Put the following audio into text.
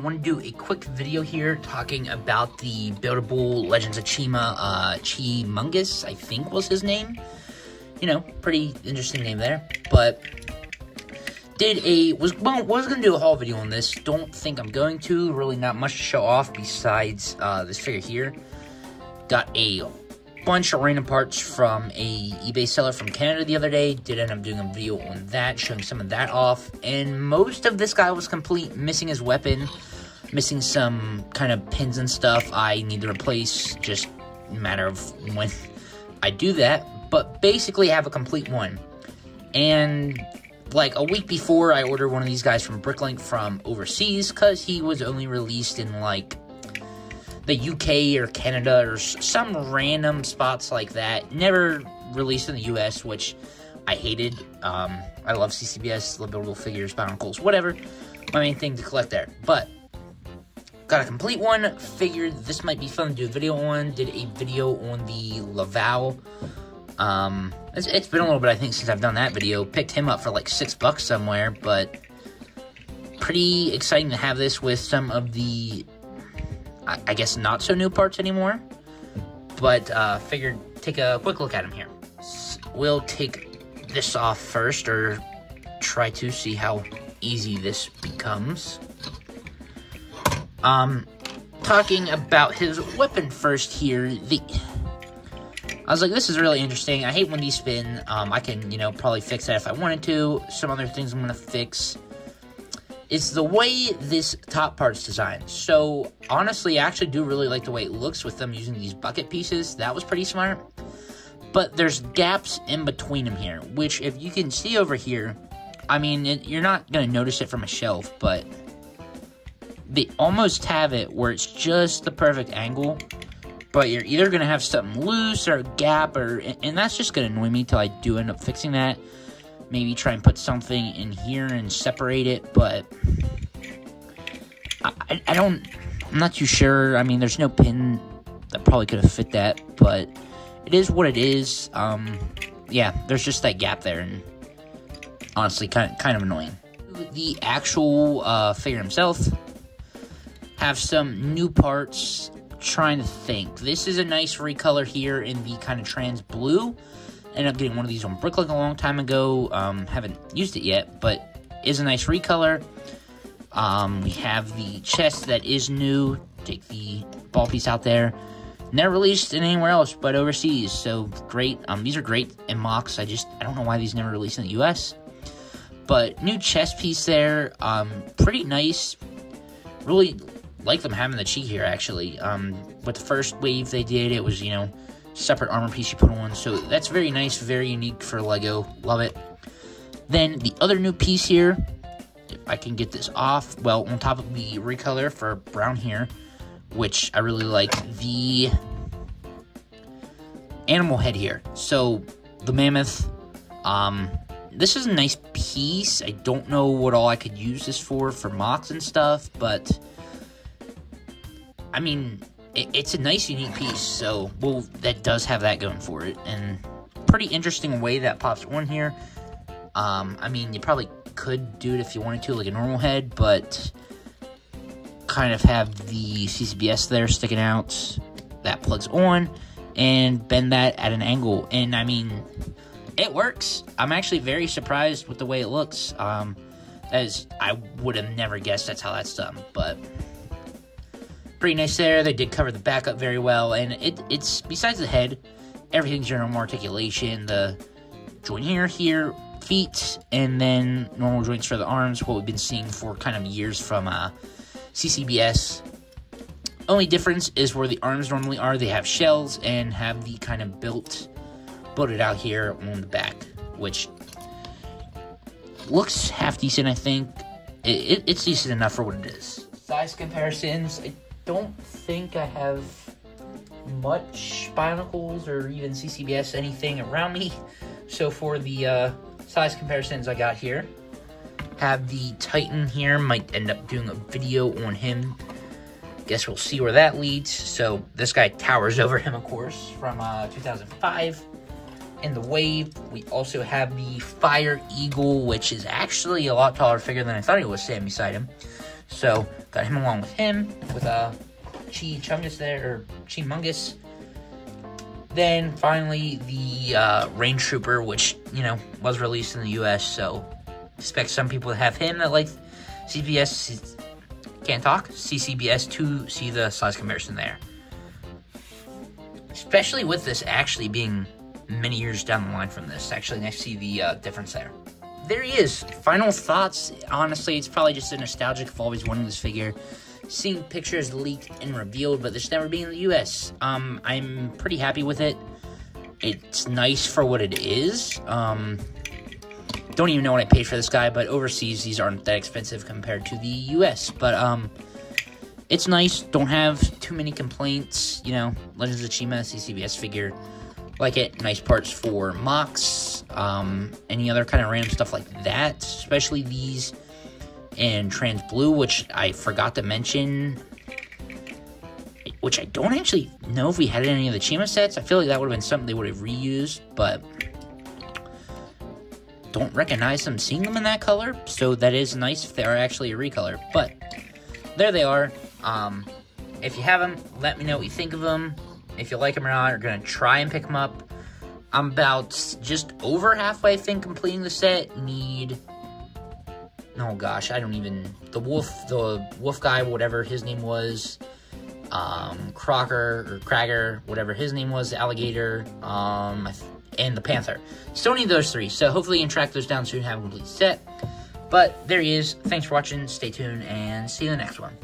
want to do a quick video here talking about the buildable Legends of Chima, Mungus, I think was his name. You know, pretty interesting name there. But was going to do a haul video on this. Don't think I'm going to. Really not much to show off besides this figure here. Got a bunch of random parts from a eBay seller from Canada the other day. Did end up doing a video on that, showing some of that off. And most of this guy was complete, missing his weapon, missing some kind of pins and stuff I need to replace. Just a matter of when I do that. But basically I have a complete one. And like a week before, I ordered one of these guys from Bricklink from overseas, because he was only released in like the UK or Canada or some random spots like that. Never released in the US, which I hated. I love CCBS, love buildable figures, Bionicles, whatever. My main thing to collect there. But got a complete one. Figured this might be fun to do a video on. Did a video on the Laval. It's been a little bit, I think, since I've done that video. Picked him up for like $6 somewhere, but pretty exciting to have this with some of the, I guess, not so new parts anymore. But figured take a quick look at him here. We'll take this off first, or try to see how easy this becomes. Talking about his weapon first here. I was like, this is really interesting. I hate when these spin. I can, you know, probably fix that if I wanted to. Some other things I'm going to fix. It's the way this top part's designed. So, honestly, I actually do really like the way it looks with them using these bucket pieces. That was pretty smart. But there's gaps in between them here, which if you can see over here, I mean, you're not going to notice it from a shelf, but they almost have it where it's just the perfect angle. But you're either going to have something loose or a gap, and that's just going to annoy me till I do end up fixing that. Maybe try and put something in here and separate it, but I'm not too sure. I mean, there's no pin that probably could have fit that, but it is what it is. Yeah, there's just that gap there, and honestly, kind of annoying. The actual figure himself have some new parts. Trying to think. This is a nice recolor here in the kind of trans blue. Ended up getting one of these on Bricklink a long time ago. Haven't used it yet, but is a nice recolor. We have the chest that is new. Take the ball piece out there. Never released in anywhere else but overseas, so great. These are great in mocks. I don't know why these never released in the US. But new chest piece there. Pretty nice. Really like them having the cheek here, actually. With the first wave they did, it was, you know, separate armor piece you put on, so that's very nice, very unique for Lego. Love it. Then the other new piece here, if I can get this off, well, on top of the recolor for brown here, which I really like, the animal head here. So the mammoth, this is a nice piece. I don't know what all I could use this for mocks and stuff, but I mean, it's a nice, unique piece, so, well, that does have that going for it, and pretty interesting way that pops on here. I mean, you probably could do it if you wanted to, like a normal head, but kind of have the CCBS there sticking out, that plugs on, and bend that at an angle, and I mean, it works. I'm actually very surprised with the way it looks, as I would have never guessed that's how that's done, but pretty nice there. They did cover the back up very well, and it's besides the head, everything's your normal articulation. The joint here, feet, and then normal joints for the arms, what we've been seeing for kind of years from CCBS. Only difference is where the arms normally are, they have shells and have the kind of built-it out here on the back, which looks half decent, I think. It's decent enough for what it is. Size comparisons, I don't think I have much Bionicles or even CCBS anything around me. So for the size comparisons I got here, have the Titan here. Might end up doing a video on him. Guess we'll see where that leads. So this guy towers over him, of course, from 2005. In the wave, we also have the Fire Eagle, which is actually a lot taller figure than I thought he was standing beside him. So, got him along with him, with Chungus there, or Mungus. Then, finally, the Range Trooper, which, you know, was released in the US, so expect some people to have him that like CCBS, CCBS to see the size comparison there. Especially with this actually being many years down the line from this. Actually, I see the difference there. There he is. Final thoughts. Honestly, it's probably just a nostalgic of always wanting this figure. Seeing pictures leaked and revealed, but this never being in the US. I'm pretty happy with it. It's nice for what it is. Don't even know what I paid for this guy, but overseas, these aren't that expensive compared to the US. But, it's nice. Don't have too many complaints. You know, Legends of Chima, CCBS figure. Like it. Nice parts for mocks. Any other kind of random stuff like that. Especially these and Trans Blue, which I forgot to mention. Which I don't actually know if we had any of the Chima sets. I feel like that would have been something they would have reused, but don't recognize them seeing them in that color. So that is nice if they are actually a recolor. But there they are. If you have them, let me know what you think of them. If you like them or not, or going to try and pick them up. I'm about just over halfway, I think, completing the set. Oh gosh, I don't even... The wolf guy, whatever his name was. Crocker, or Cragger, whatever his name was. Alligator, and the Panther. Still need those three, so hopefully you can track those down soon and have a complete set. But there he is. Thanks for watching. Stay tuned, and see you in the next one.